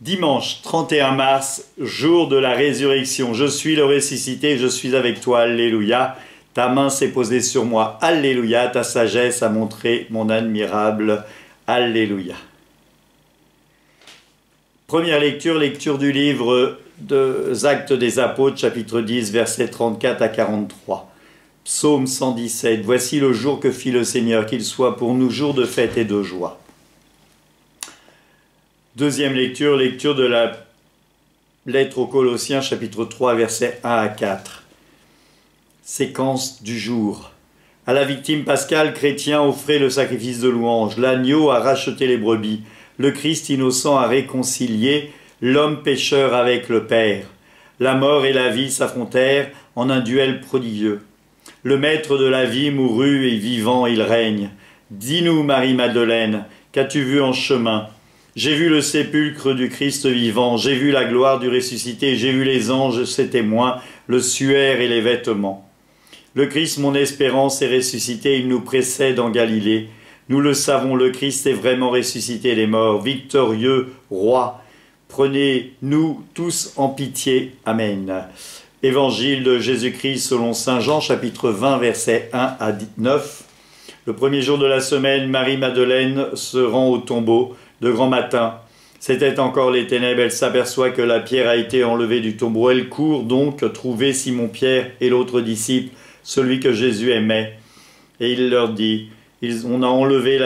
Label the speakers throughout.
Speaker 1: Dimanche 31 mars, jour de la résurrection. Je suis le ressuscité, je suis avec toi, alléluia. Ta main s'est posée sur moi, alléluia. Ta sagesse a montré mon admirable, alléluia. Première lecture, lecture du livre des Actes des Apôtres, chapitre 10, versets 34 à 43. Psaume 117. Voici le jour que fit le Seigneur, qu'il soit pour nous jour de fête et de joie. Deuxième lecture, lecture de la lettre aux Colossiens, chapitre 3, versets 1 à 4. Séquence du jour. À la victime pascale, chrétien offrait le sacrifice de louange. L'agneau a racheté les brebis. Le Christ innocent a réconcilié l'homme pécheur avec le Père. La mort et la vie s'affrontèrent en un duel prodigieux. Le maître de la vie mourut et vivant il règne. Dis-nous, Marie-Madeleine, qu'as-tu vu en chemin ? J'ai vu le sépulcre du Christ vivant, j'ai vu la gloire du ressuscité, j'ai vu les anges, ses témoins, le suaire et les vêtements. Le Christ, mon espérance, est ressuscité, il nous précède en Galilée. Nous le savons, le Christ est vraiment ressuscité des morts, victorieux, roi. Prenez-nous tous en pitié. Amen. Évangile de Jésus-Christ selon saint Jean, chapitre 20, versets 1 à 9. Le premier jour de la semaine, Marie-Madeleine se rend au tombeau. De grand matin, c'était encore les ténèbres, elle s'aperçoit que la pierre a été enlevée du tombeau. Elle court donc trouver Simon-Pierre et l'autre disciple, celui que Jésus aimait. Et il leur dit, on a enlevé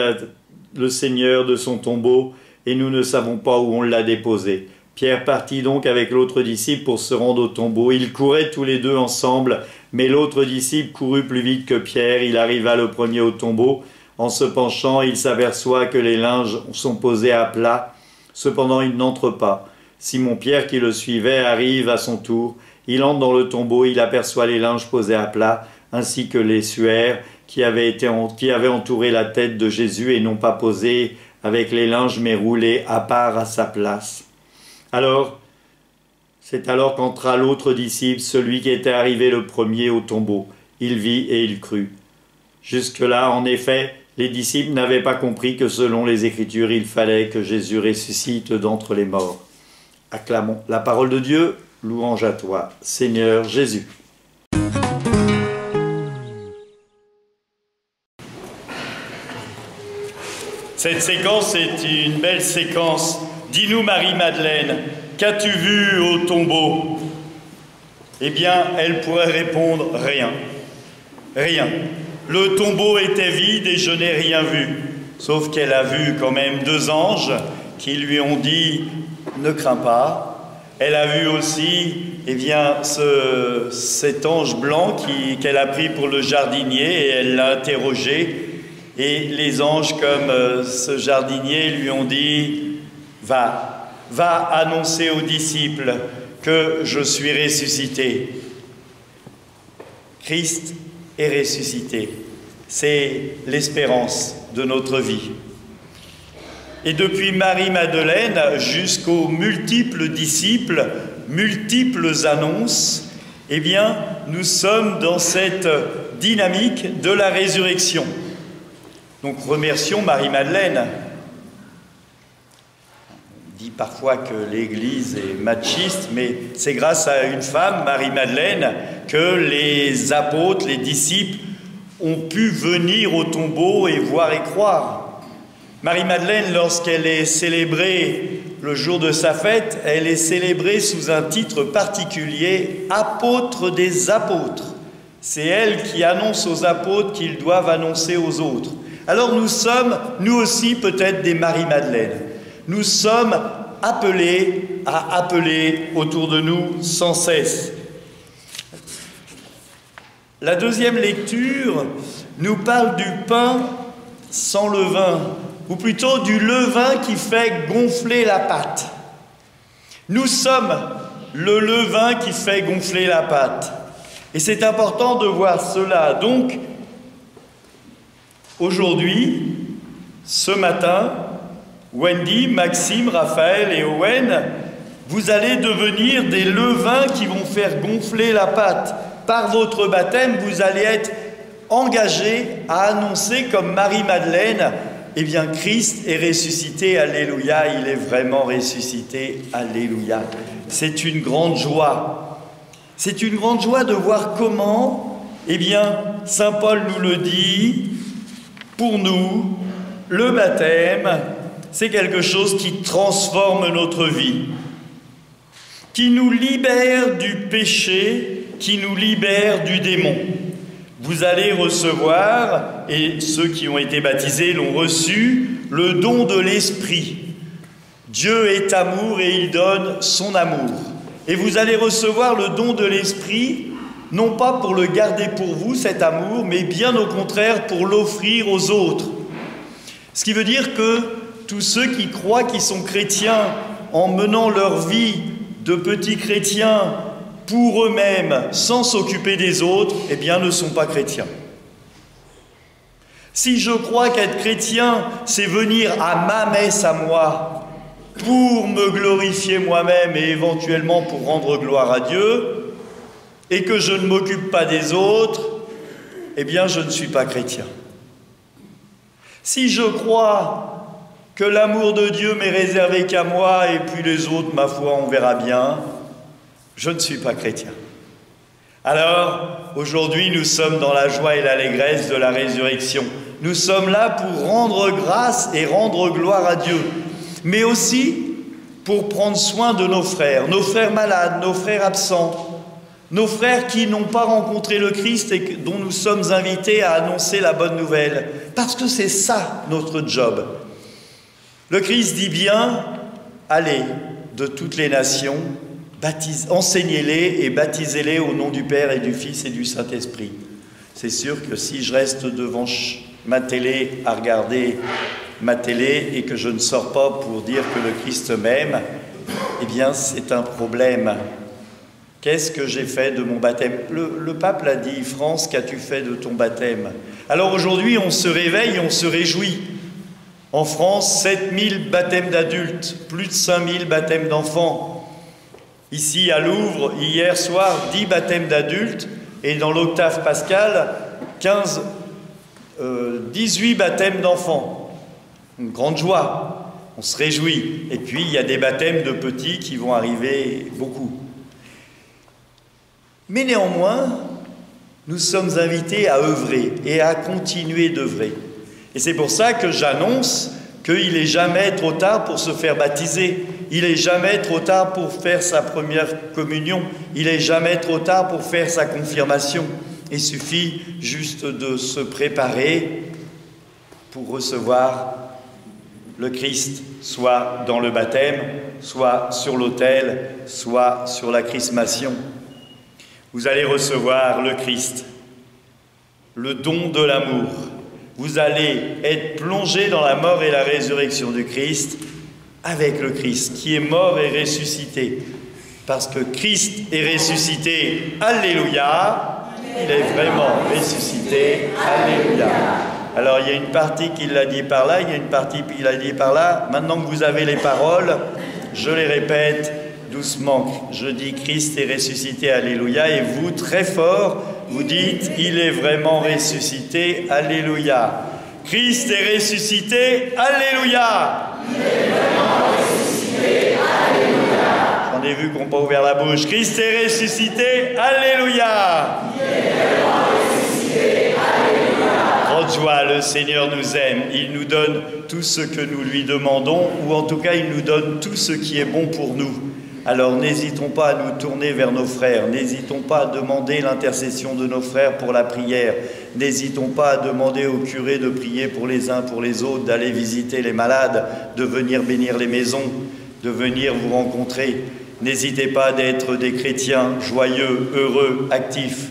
Speaker 1: le Seigneur de son tombeau et nous ne savons pas où on l'a déposé. Pierre partit donc avec l'autre disciple pour se rendre au tombeau. Ils couraient tous les deux ensemble, mais l'autre disciple courut plus vite que Pierre. Il arriva le premier au tombeau. En se penchant, il s'aperçoit que les linges sont posés à plat. Cependant, il n'entre pas. Simon-Pierre, qui le suivait, arrive à son tour. Il entre dans le tombeau, il aperçoit les linges posés à plat, ainsi que les suaires qui avaient entouré la tête de Jésus et non pas posés avec les linges, mais roulés à part à sa place. C'est alors qu'entra l'autre disciple, celui qui était arrivé le premier au tombeau. Il vit et il crut. Jusque-là, en effet, les disciples n'avaient pas compris que selon les Écritures, il fallait que Jésus ressuscite d'entre les morts. Acclamons la parole de Dieu, louange à toi, Seigneur Jésus. Cette séquence est une belle séquence. Dis-nous, Marie-Madeleine, qu'as-tu vu au tombeau ? Eh bien, elle pourrait répondre « rien ». Rien. Le tombeau était vide et je n'ai rien vu. Sauf qu'elle a vu quand même deux anges qui lui ont dit « ne crains pas ». Elle a vu aussi cet ange blanc qu'elle a pris pour le jardinier et elle l'a interrogé. Et les anges, comme ce jardinier, lui ont dit « va annoncer aux disciples que je suis ressuscité ». Christ est ressuscité. C'est l'espérance de notre vie. Et depuis Marie-Madeleine jusqu'aux multiples disciples, multiples annonces, eh bien, nous sommes dans cette dynamique de la résurrection. Donc, remercions Marie-Madeleine. On dit parfois que l'Église est machiste, mais c'est grâce à une femme, Marie-Madeleine, que les apôtres, les disciples, ont pu venir au tombeau et voir et croire. Marie-Madeleine, lorsqu'elle est célébrée le jour de sa fête, elle est célébrée sous un titre particulier, apôtre des apôtres. C'est elle qui annonce aux apôtres qu'ils doivent annoncer aux autres. Alors nous sommes, nous aussi, peut-être des Marie-Madeleine. Nous sommes appelés à appeler autour de nous sans cesse. La deuxième lecture nous parle du pain sans levain, ou plutôt du levain qui fait gonfler la pâte. Nous sommes le levain qui fait gonfler la pâte. Et c'est important de voir cela. Donc, aujourd'hui, ce matin, Wendy, Maxime, Raphaël et Owen, vous allez devenir des levains qui vont faire gonfler la pâte. par votre baptême, vous allez être engagés à annoncer comme Marie-Madeleine, eh bien, Christ est ressuscité, alléluia, il est vraiment ressuscité, alléluia. C'est une grande joie. C'est une grande joie de voir comment, eh bien, saint Paul nous le dit, pour nous, le baptême, c'est quelque chose qui transforme notre vie, qui nous libère du péché, qui nous libère du démon. Vous allez recevoir, et ceux qui ont été baptisés l'ont reçu, le don de l'Esprit. Dieu est amour et il donne son amour. Et vous allez recevoir le don de l'Esprit, non pas pour le garder pour vous, cet amour, mais bien au contraire pour l'offrir aux autres. Ce qui veut dire que tous ceux qui croient qu'ils sont chrétiens en menant leur vie de petits chrétiens pour eux-mêmes, sans s'occuper des autres, eh bien, ne sont pas chrétiens. Si je crois qu'être chrétien, c'est venir à ma messe à moi, pour me glorifier moi-même et éventuellement pour rendre gloire à Dieu, et que je ne m'occupe pas des autres, eh bien, je ne suis pas chrétien. Si je crois que l'amour de Dieu m'est réservé qu'à moi, et puis les autres, ma foi, on verra bien, je ne suis pas chrétien. Alors, aujourd'hui, nous sommes dans la joie et l'allégresse de la résurrection. Nous sommes là pour rendre grâce et rendre gloire à Dieu, mais aussi pour prendre soin de nos frères malades, nos frères absents, nos frères qui n'ont pas rencontré le Christ et dont nous sommes invités à annoncer la bonne nouvelle, parce que c'est ça notre job. Le Christ dit bien, allez de toutes les nations, enseignez-les et baptisez-les au nom du Père et du Fils et du Saint-Esprit. C'est sûr que si je reste devant ma télé à regarder ma télé et que je ne sors pas pour dire que le Christ m'aime, eh bien c'est un problème. Qu'est-ce que j'ai fait de mon baptême? Le pape l'a dit, France, qu'as-tu fait de ton baptême? Alors aujourd'hui on se réveille et on se réjouit. En France, 7000 baptêmes d'adultes, plus de 5000 baptêmes d'enfants. Ici, à Louvre, hier soir, 10 baptêmes d'adultes, et dans l'octave pascale, 18 baptêmes d'enfants. Une grande joie, on se réjouit. Et puis, il y a des baptêmes de petits qui vont arriver beaucoup. Mais néanmoins, nous sommes invités à œuvrer et à continuer d'œuvrer. Et c'est pour ça que j'annonce qu'il n'est jamais trop tard pour se faire baptiser. Il n'est jamais trop tard pour faire sa première communion. Il n'est jamais trop tard pour faire sa confirmation. Il suffit juste de se préparer pour recevoir le Christ, soit dans le baptême, soit sur l'autel, soit sur la chrismation. Vous allez recevoir le Christ, le don de l'amour. Vous allez être plongé dans la mort et la résurrection du Christ, avec le Christ qui est mort et ressuscité. Parce que Christ est ressuscité, alléluia, il est vraiment ressuscité, alléluia. Alors il y a une partie qui l'a dit par là, il y a une partie qui l'a dit par là. Maintenant que vous avez les paroles, je les répète doucement. Je dis Christ est ressuscité, alléluia, et vous, très fort, vous dites il est vraiment ressuscité, alléluia. Christ est ressuscité, alléluia. Il est vraiment ressuscité, alléluia. J'en ai vu qu'on n'a pas ouvert la bouche. Christ est ressuscité, alléluia. Il est vraiment ressuscité, alléluia. Grande joie, le Seigneur nous aime. Il nous donne tout ce que nous lui demandons, ou en tout cas, il nous donne tout ce qui est bon pour nous. Alors n'hésitons pas à nous tourner vers nos frères, n'hésitons pas à demander l'intercession de nos frères pour la prière, n'hésitons pas à demander au curé de prier pour les uns, pour les autres, d'aller visiter les malades, de venir bénir les maisons, de venir vous rencontrer. N'hésitez pas d'être des chrétiens joyeux, heureux, actifs.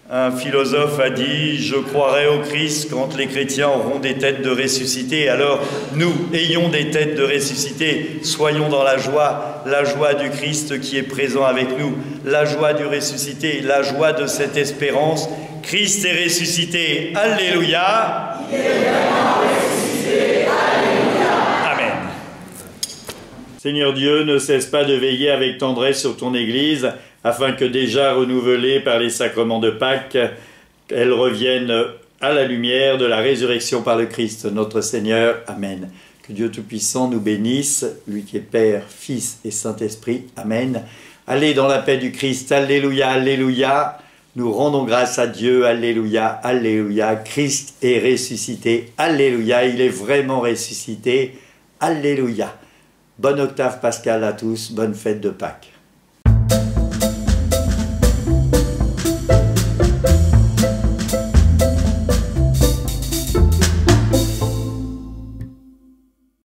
Speaker 1: Un philosophe a dit « Je croirai au Christ quand les chrétiens auront des têtes de ressuscité. » Alors, nous, ayons des têtes de ressuscité, soyons dans la joie du Christ qui est présent avec nous, la joie du ressuscité, la joie de cette espérance. Christ est ressuscité, alléluia. Il est vraiment ressuscité, alléluia. Amen. Seigneur Dieu, ne cesse pas de veiller avec tendresse sur ton Église, afin que déjà renouvelées par les sacrements de Pâques, elles reviennent à la lumière de la résurrection par le Christ, notre Seigneur. Amen. Que Dieu Tout-Puissant nous bénisse, lui qui est Père, Fils et Saint-Esprit. Amen. Allez dans la paix du Christ. Alléluia, alléluia. Nous rendons grâce à Dieu. Alléluia, alléluia. Christ est ressuscité. Alléluia, il est vraiment ressuscité. Alléluia. Bonne octave pascale à tous. Bonne fête de Pâques.